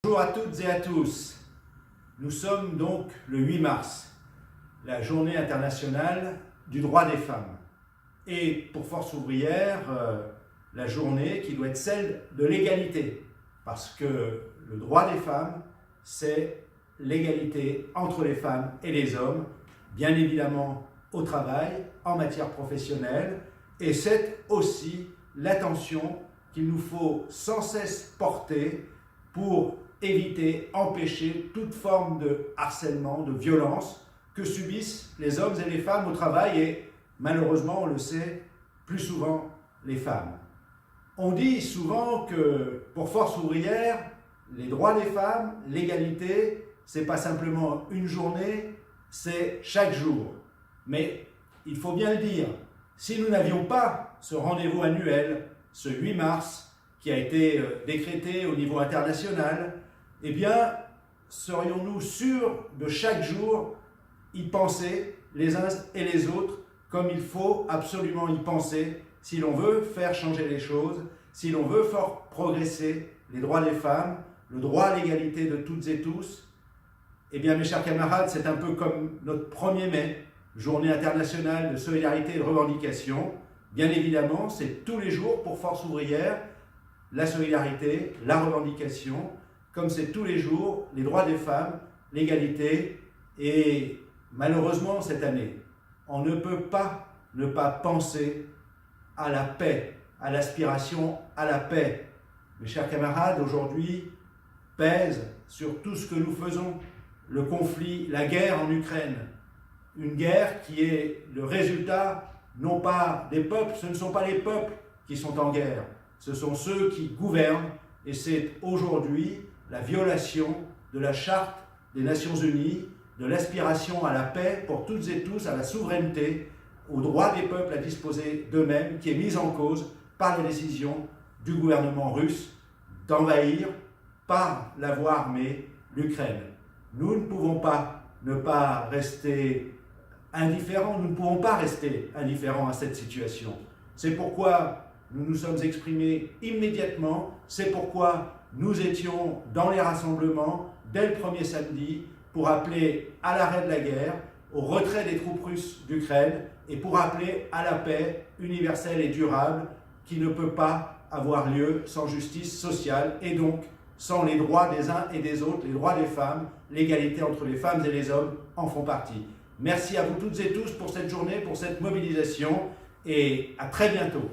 Bonjour à toutes et à tous. Nous sommes donc le 8 mars, la journée internationale du droit des femmes. Et pour Force ouvrière, la journée qui doit être celle de l'égalité. Parce que le droit des femmes, c'est l'égalité entre les femmes et les hommes, bien évidemment au travail, en matière professionnelle, et c'est aussi l'attention qu'il nous faut sans cesse porter pour éviter, empêcher toute forme de harcèlement, de violence que subissent les hommes et les femmes au travail et malheureusement, on le sait, plus souvent les femmes. On dit souvent que pour Force ouvrière, les droits des femmes, l'égalité, c'est pas simplement une journée, c'est chaque jour. Mais il faut bien le dire, si nous n'avions pas ce rendez-vous annuel, ce 8 mars, qui a été décrété au niveau international, eh bien, serions-nous sûrs de chaque jour y penser les uns et les autres comme il faut absolument y penser si l'on veut faire changer les choses, si l'on veut faire progresser les droits des femmes, le droit à l'égalité de toutes et tous. Eh bien, mes chers camarades, c'est un peu comme notre 1er mai, journée internationale de solidarité et de revendication. Bien évidemment, c'est tous les jours pour Force ouvrière, la solidarité, la revendication, comme c'est tous les jours les droits des femmes, l'égalité. Et malheureusement, cette année, on ne peut pas ne pas penser à la paix, à l'aspiration à la paix. Mes chers camarades, aujourd'hui, pèse sur tout ce que nous faisons le conflit, la guerre en Ukraine. Une guerre qui est le résultat, non pas des peuples, ce ne sont pas les peuples qui sont en guerre, ce sont ceux qui gouvernent, et c'est aujourd'hui la violation de la Charte des Nations Unies, de l'aspiration à la paix pour toutes et tous, à la souveraineté, au droit des peuples à disposer d'eux-mêmes, qui est mise en cause par la décision du gouvernement russe d'envahir par la voie armée l'Ukraine. Nous ne pouvons pas ne pas rester indifférents, nous ne pouvons pas rester indifférents à cette situation. C'est pourquoi nous nous sommes exprimés immédiatement, c'est pourquoi nous étions dans les rassemblements dès le premier samedi pour appeler à l'arrêt de la guerre, au retrait des troupes russes d'Ukraine et pour appeler à la paix universelle et durable qui ne peut pas avoir lieu sans justice sociale et donc sans les droits des uns et des autres, les droits des femmes, l'égalité entre les femmes et les hommes en font partie. Merci à vous toutes et tous pour cette journée, pour cette mobilisation et à très bientôt.